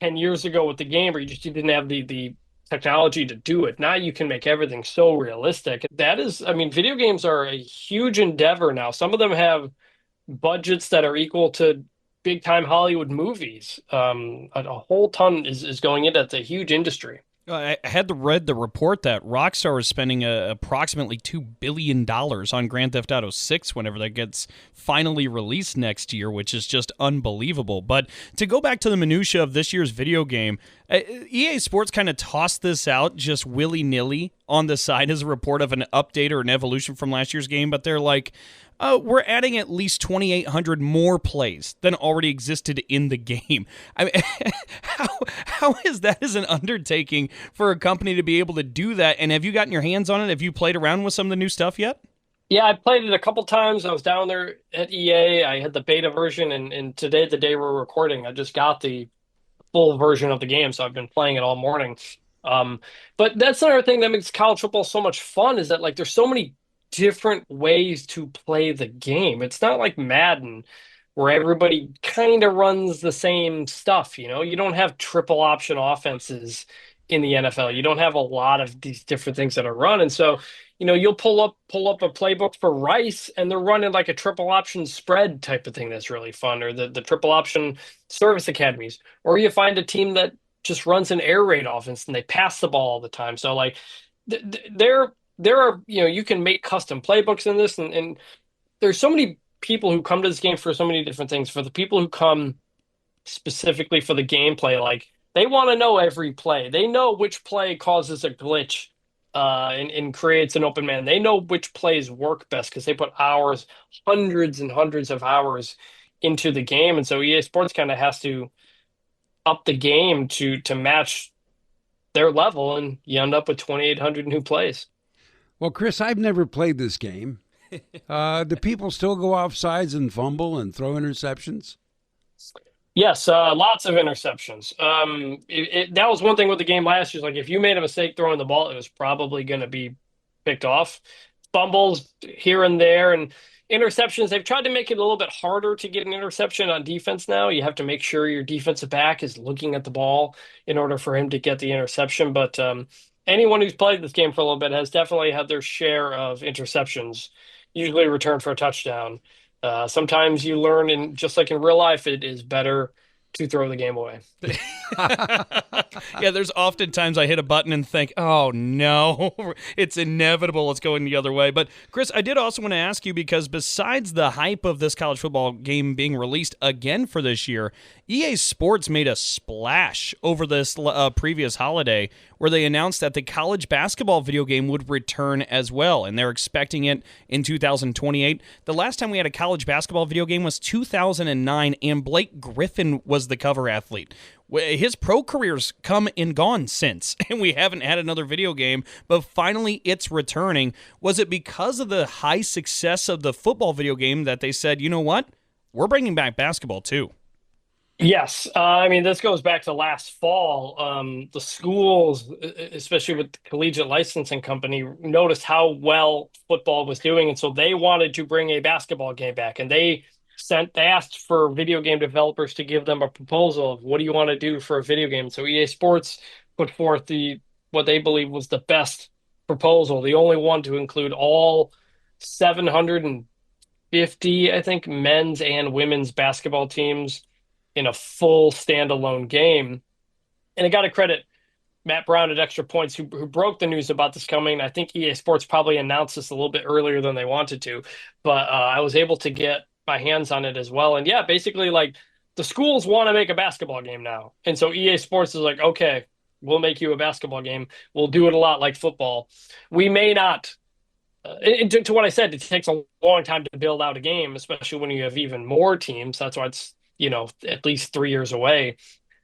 10 years ago with the game, or you just didn't have the technology to do it. Now you can make everything so realistic. That is, video games are a huge endeavor now. Some of them have budgets that are equal to big time Hollywood movies. A whole ton is going into it. It's a huge industry. I had read the report that Rockstar is spending approximately $2 billion on Grand Theft Auto 6 whenever that gets finally released next year, which is just unbelievable. But to go back to the minutia of this year's video game, EA Sports kind of tossed this out just willy-nilly on the side as a report of an update or an evolution from last year's game, but they're like, we're adding at least 2,800 more plays than already existed in the game. I mean, how is that as an undertaking for a company to be able to do that? And have you gotten your hands on it? Have you played around with some of the new stuff yet? Yeah, I played it a couple times. I was down there at EA. I had the beta version, and today, the day we're recording, I just got the full version of the game, so I've been playing it all morning. But that's another thing that makes college football so much fun, is that, like, there's so many different ways to play the game. It's not like Madden where everybody kind of runs the same stuff. You don't have triple option offenses in the NFL. You don't have a lot of these different things that are run. And so, you'll pull up a playbook for Rice and they're running like a triple option spread type of thing. That's really fun. Or the triple option service academies, or you find a team that just runs an air raid offense and they pass the ball all the time. So, like, there are, you can make custom playbooks in this, and there's so many people who come to this game for so many different things. For the people who come specifically for the gameplay, like, they want to know every play. They know which play causes a glitch and creates an open man. They know which plays work best because they put hours, hundreds and hundreds of hours into the game. And so EA Sports kind of has to up the game to match their level, and you end up with 2,800 new plays. Well, Chris, I've never played this game. Do people still go off sides and fumble and throw interceptions? Yes, lots of interceptions. That was one thing with the game last year. Like, if you made a mistake throwing the ball, it was probably going to be picked off. Fumbles here and there, and interceptions. They've tried to make it a little bit harder to get an interception on defense now. You have to make sure your defensive back is looking at the ball in order for him to get the interception. But anyone who's played this game for a little bit has definitely had their share of interceptions, usually returned for a touchdown. Sometimes you learn, just like in real life, it is better to throw the game away. Yeah, there's often times I hit a button and think, oh no, it's inevitable it's going the other way. But Chris, I did also want to ask you, because besides the hype of this college football game being released again for this year, EA Sports made a splash over this previous holiday where they announced that the college basketball video game would return as well, and they're expecting it in 2028. The last time we had a college basketball video game was 2009, and Blake Griffin was the cover athlete. His pro career's come and gone since, and we haven't had another video game, but finally it's returning. Was it because of the high success of the football video game that they said, you know what, we're bringing back basketball too? Yes. I mean, this goes back to last fall. The schools, especially with the collegiate licensing company, noticed how well football was doing. And so they wanted to bring a basketball game back. And they asked for video game developers to give them a proposal of what do you want to do for a video game. So EA Sports put forth what they believe was the best proposal, the only one to include all 750, I think, men's and women's basketball teams in a full standalone game. And I got to credit Matt Brown at Extra Points, who broke the news about this coming. I think EA Sports probably announced this a little bit earlier than they wanted to, but I was able to get my hands on it as well. And yeah, basically, like, the schools want to make a basketball game now. And so EA Sports is like, okay, we'll make you a basketball game. We'll do it a lot like football. We may not, to what I said, it takes a long time to build out a game, especially when you have even more teams. That's why it's, at least 3 years away.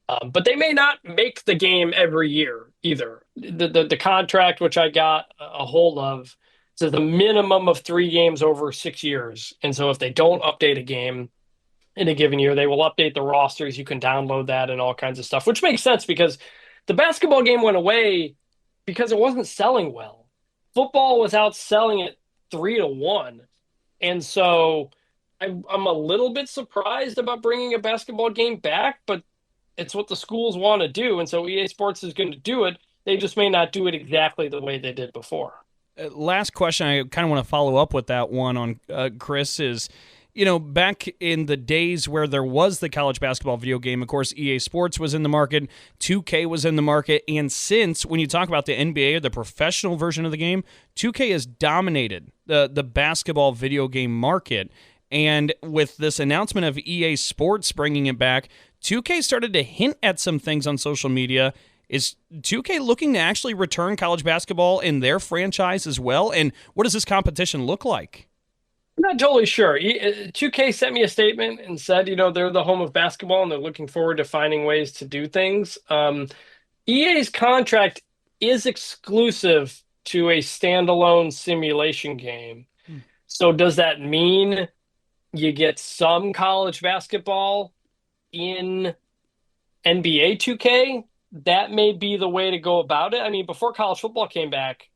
But they may not make the game every year either. The contract, which I got a hold of, says a minimum of 3 games over 6 years. And so if they don't update a game in a given year, they will update the rosters. You can download that and all kinds of stuff, which makes sense because the basketball game went away because it wasn't selling well. Football was outselling it 3-1. And so I'm a little bit surprised about bringing a basketball game back, but it's what the schools want to do. And so EA Sports is going to do it. They just may not do it exactly the way they did before. Last question, I kind of want to follow up with that one on Chris is, back in the days where there was the college basketball video game, of course, EA Sports was in the market, 2K was in the market, and since, when you talk about the NBA or the professional version of the game, 2K has dominated the basketball video game market. And with this announcement of EA Sports bringing it back, 2K started to hint at some things on social media. Is 2K looking to actually return college basketball in their franchise as well? And what does this competition look like? I'm not totally sure. 2K sent me a statement and said, they're the home of basketball and they're looking forward to finding ways to do things. EA's contract is exclusive to a standalone simulation game. So does that mean you get some college basketball in NBA 2K? That may be the way to go about it. I mean, before college football came back,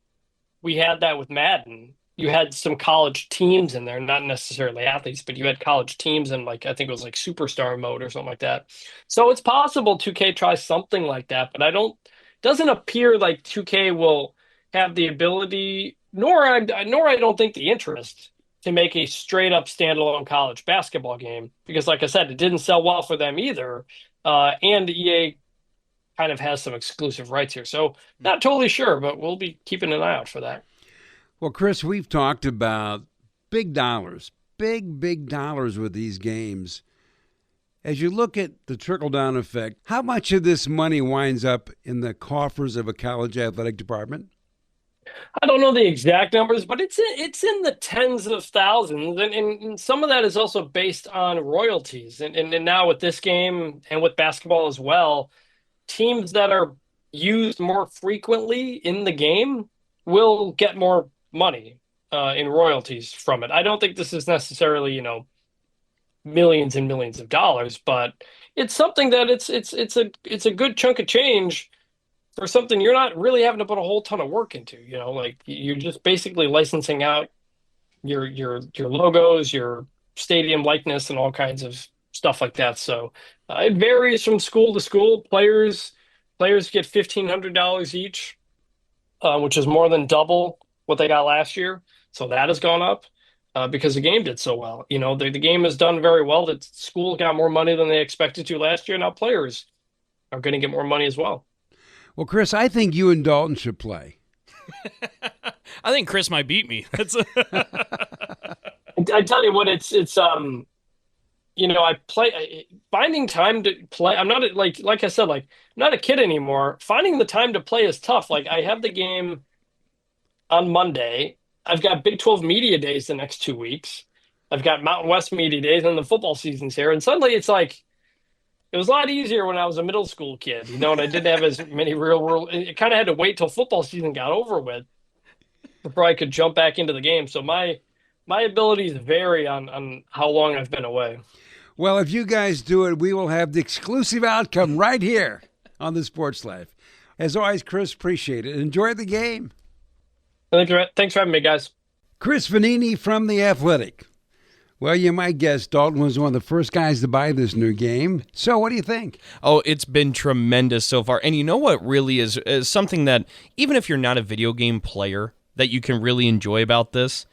we had that with Madden. You had some college teams in there, not necessarily athletes, but you had college teams in, like, I think it was like superstar mode or something like that. So it's possible 2K tries something like that, but doesn't appear like 2K will have the ability, nor I don't think the interest to make a straight up standalone college basketball game, because like I said, it didn't sell well for them either. And EA kind of has some exclusive rights here. So not totally sure, but we'll be keeping an eye out for that. Well, Chris, we've talked about big dollars with these games. As you look at the trickle-down effect, how much of this money winds up in the coffers of a college athletic department? I don't know the exact numbers, but it's in the tens of thousands. And some of that is also based on royalties. And now with this game and with basketball as well, teams that are used more frequently in the game will get more money in royalties from it. I don't think this is necessarily, millions and millions of dollars, but it's something that it's a good chunk of change for something you're not really having to put a whole ton of work into. Like, you're just basically licensing out your logos, your stadium likeness, and all kinds of stuff like that. So it varies from school to school. Players get $1,500 each, which is more than double what they got last year. So that has gone up because the game did so well. The game has done very well. The school got more money than they expected to last year. Now players are going to get more money as well. Well, Chris, I think you and Dalton should play. I think Chris might beat me. That's I tell you what, it's I play, finding time to play. I'm not like I said, like, I'm not a kid anymore. Finding the time to play is tough. Like, I have the game on Monday. I've got Big 12 media days the next 2 weeks. I've got Mountain West media days, and the football season's here. And suddenly it's like, it was a lot easier when I was a middle school kid, and I didn't have as many real world. It kind of had to wait till football season got over with before I could jump back into the game. So my abilities vary on how long I've been away. Well, if you guys do it, we will have the exclusive outcome right here on the Sports Life. As always, Chris, appreciate it. Enjoy the game. Thanks for having me, guys. Chris Vannini from The Athletic. Well, you might guess Dalton was one of the first guys to buy this new game. So what do you think? Oh, it's been tremendous so far. And you know what really is something that, even if you're not a video game player, that you can really enjoy about this?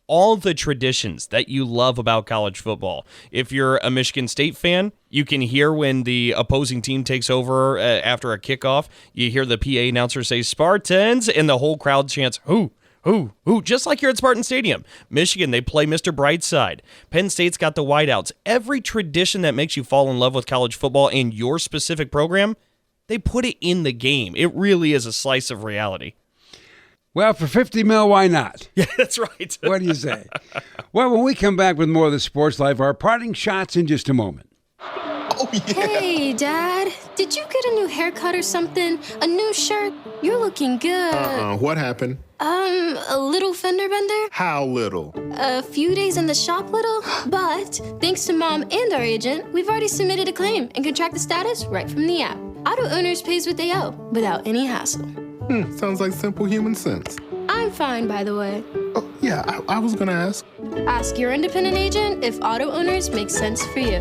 All the traditions that you love about college football. If you're a Michigan State fan, you can hear when the opposing team takes over after a kickoff. You hear the PA announcer say, "Spartans," and the whole crowd chants, "Who? Who? Who?" Just like here at Spartan Stadium. Michigan, they play Mr. Brightside. Penn State's got the whiteouts. Every tradition that makes you fall in love with college football and your specific program, they put it in the game. It really is a slice of reality. Well, for $50 million, why not? Yeah, that's right. What do you say? Well, when we come back with more of the Sports Life, our parting shots in just a moment. Oh, yeah. Hey, Dad. Did you get a new haircut or something? A new shirt? You're looking good. What happened? A little fender bender? How little? A few days in the shop little? But thanks to Mom and our agent, we've already submitted a claim and can track the status right from the app. Auto Owners pays what they owe without any hassle. Sounds like simple human sense. I'm fine, by the way. Oh, yeah, I was gonna ask. Ask your independent agent if Auto Owners makes sense for you.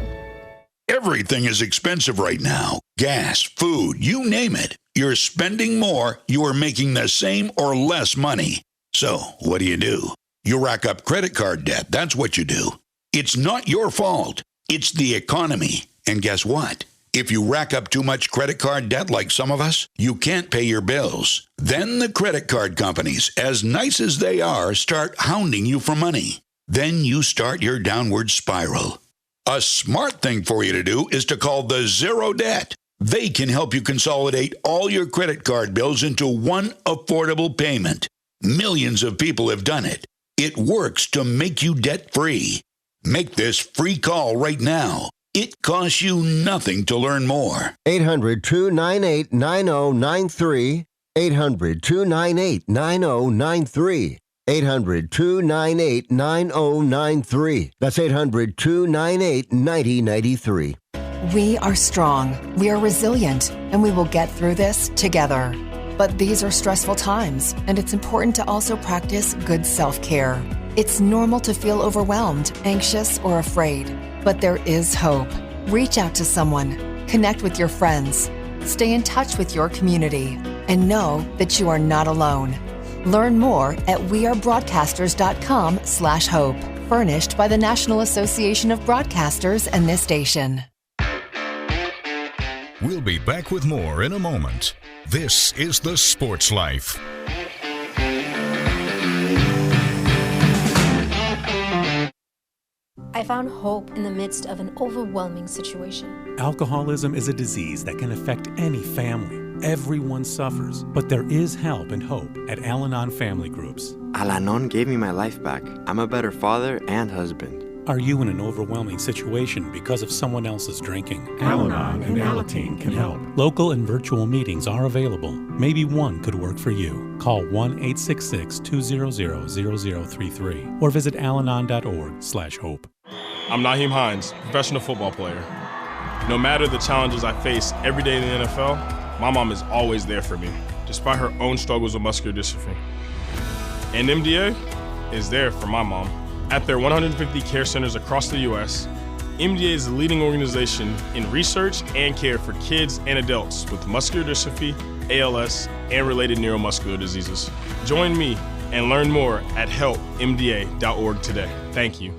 Everything is expensive right now. Gas, food, you name it. You're spending more, you are making the same or less money. So, what do? You rack up credit card debt, that's what you do. It's not your fault. It's the economy. And guess what? If you rack up too much credit card debt like some of us, you can't pay your bills. Then the credit card companies, as nice as they are, start hounding you for money. Then you start your downward spiral. A smart thing for you to do is to call the Zero Debt. They can help you consolidate all your credit card bills into one affordable payment. Millions of people have done it. It works to make you debt-free. Make this free call right now. It costs you nothing to learn more. 800-298-9093. 800-298-9093. 800-298-9093. That's 800-298-9093. We are strong, we are resilient, and we will get through this together. But these are stressful times, and it's important to also practice good self-care. It's normal to feel overwhelmed, anxious, or afraid, but there is hope. Reach out to someone, connect with your friends, stay in touch with your community, and know that you are not alone. Learn more at wearebroadcasters.com/hope. Furnished by the National Association of Broadcasters and this station. We'll be back with more in a moment. This is the Sports Life. I found hope in the midst of an overwhelming situation. Alcoholism is a disease that can affect any family. Everyone suffers, but there is help and hope at Al-Anon Family Groups. Al-Anon gave me my life back. I'm a better father and husband. Are you in an overwhelming situation because of someone else's drinking? Al-Anon and Alateen can help. Local and virtual meetings are available. Maybe one could work for you. Call 1-866-200-0033 or visit alanon.org/hope. I'm Naheem Hines, professional football player. No matter the challenges I face every day in the NFL, my mom is always there for me, despite her own struggles with muscular dystrophy. And MDA is there for my mom. At their 150 care centers across the U.S., MDA is the leading organization in research and care for kids and adults with muscular dystrophy, ALS, and related neuromuscular diseases. Join me and learn more at helpmda.org today. Thank you.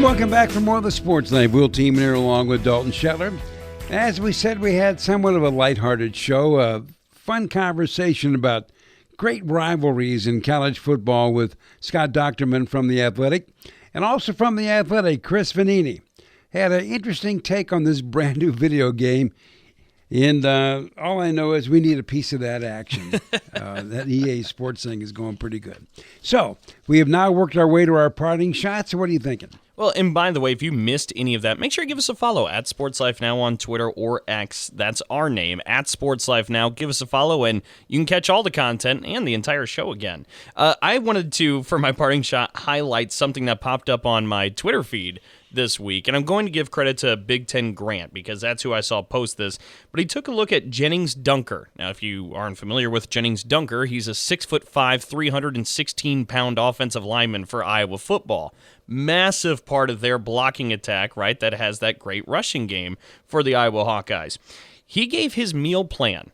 And welcome back for more of the Sports Life. Will Team here along with Dalton Shetler. As we said, we had somewhat of a lighthearted show, a fun conversation about great rivalries in college football with Scott Dochterman from The Athletic. And also from The Athletic, Chris Vannini had an interesting take on this brand new video game. And all I know is we need a piece of that action. That EA Sports thing is going pretty good. So we have now worked our way to our parting shots. So what are you thinking? Well, and by the way, if you missed any of that, make sure you give us a follow at Sports Life Now on Twitter or X. That's our name, at Sports Life Now. Give us a follow, and you can catch all the content and the entire show again. I wanted to, for my parting shot, highlight something that popped up on my Twitter feed this week, and I'm going to give credit to Big Ten Grant because that's who I saw post this, but he took a look at Jennings Dunker. Now, if you aren't familiar with Jennings Dunker, he's a 6'5", 316-pound offensive lineman for Iowa football. Massive part of their blocking attack, right, that has that great rushing game for the Iowa Hawkeyes. He gave his meal plan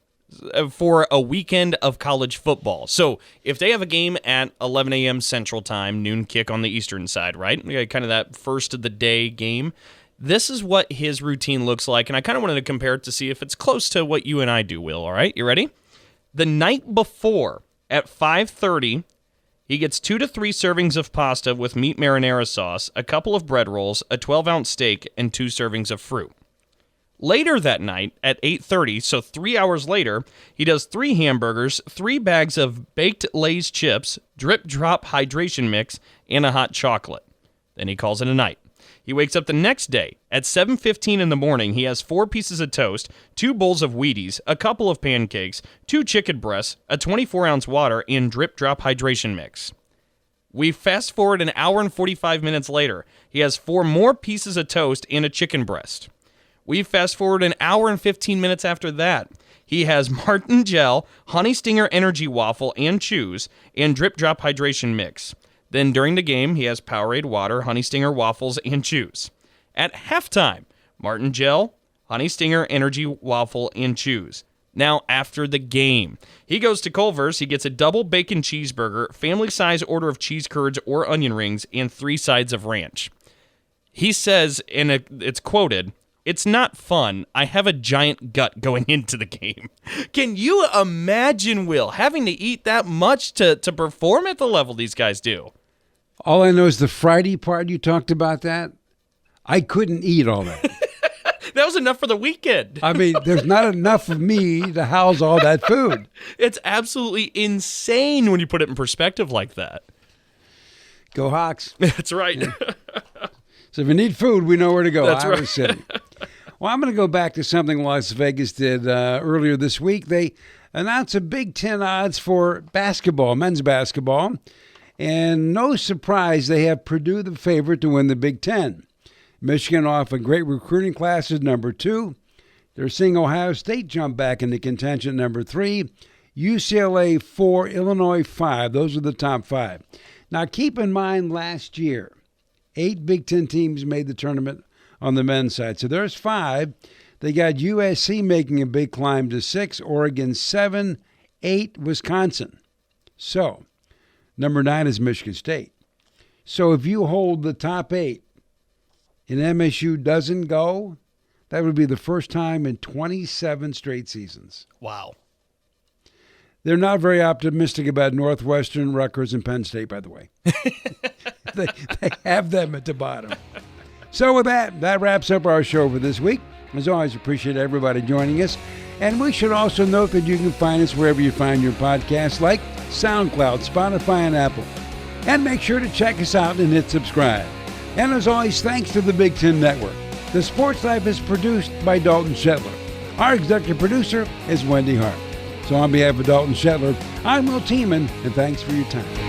for a weekend of college football. So if they have a game at 11 a.m. Central Time, noon kick on the Eastern side, right? Kind of that first of the day game. This is what his routine looks like, and I kind of wanted to compare it to see if it's close to what you and I do, Will, all right? You ready? The night before, at 5:30, he gets 2 to 3 servings of pasta with meat marinara sauce, a couple of bread rolls, a 12-ounce steak, and 2 servings of fruit. Later that night, at 8:30, so 3 hours later, he does 3 hamburgers, 3 bags of baked Lay's chips, drip drop hydration mix, and a hot chocolate. Then he calls it a night. He wakes up the next day. At 7:15 in the morning, he has 4 pieces of toast, 2 bowls of Wheaties, a couple of pancakes, 2 chicken breasts, a 24-ounce water, and drip drop hydration mix. We fast forward an hour and 45 minutes later. He has 4 more pieces of toast and a chicken breast. We fast forward an hour and 15 minutes after that. He has Martin Gel, Honey Stinger Energy Waffle and Chews, and Drip Drop Hydration Mix. Then during the game, he has Powerade Water, Honey Stinger Waffles, and Chews. At halftime, Martin Gel, Honey Stinger Energy Waffle, and Chews. Now, after the game, he goes to Culver's. He gets a double bacon cheeseburger, family-size order of cheese curds or onion rings, and 3 sides of ranch. He says, and it's quoted, "It's not fun. I have a giant gut going into the game." Can you imagine, Will, having to eat that much to perform at the level these guys do? All I know is the Friday part you talked about that. I couldn't eat all that. That was enough for the weekend. I mean, there's not enough of me to house all that food. It's absolutely insane when you put it in perspective like that. Go Hawks. That's right. Yeah. So if you need food, we know where to go. That's Iowa right. City. Well, I'm going to go back to something Las Vegas did earlier this week. They announced a Big Ten odds for basketball, men's basketball. And no surprise, they have Purdue the favorite to win the Big Ten. Michigan off a great recruiting class is number 2. They're seeing Ohio State jump back into contention number 3. UCLA 4, Illinois 5. Those are the top 5. Now keep in mind last year, 8 Big Ten teams made the tournament on the men's side. So there's 5. They got USC making a big climb to 6, Oregon 7, 8, Wisconsin. So number 9 is Michigan State. So if you hold the top 8 and MSU doesn't go, that would be the first time in 27 straight seasons. Wow. They're not very optimistic about Northwestern, Rutgers, and Penn State, by the way. they have them at the bottom. So with that wraps up our show for this week. As always, appreciate everybody joining us. And we should also note that you can find us wherever you find your podcasts, like SoundCloud, Spotify, and Apple. And make sure to check us out and hit subscribe. And as always, thanks to the Big Ten Network. The Sports Life is produced by Dalton Shetler. Our executive producer is Wendy Hart. So on behalf of Dalton Shetler, I'm Will Tiemann, and thanks for your time.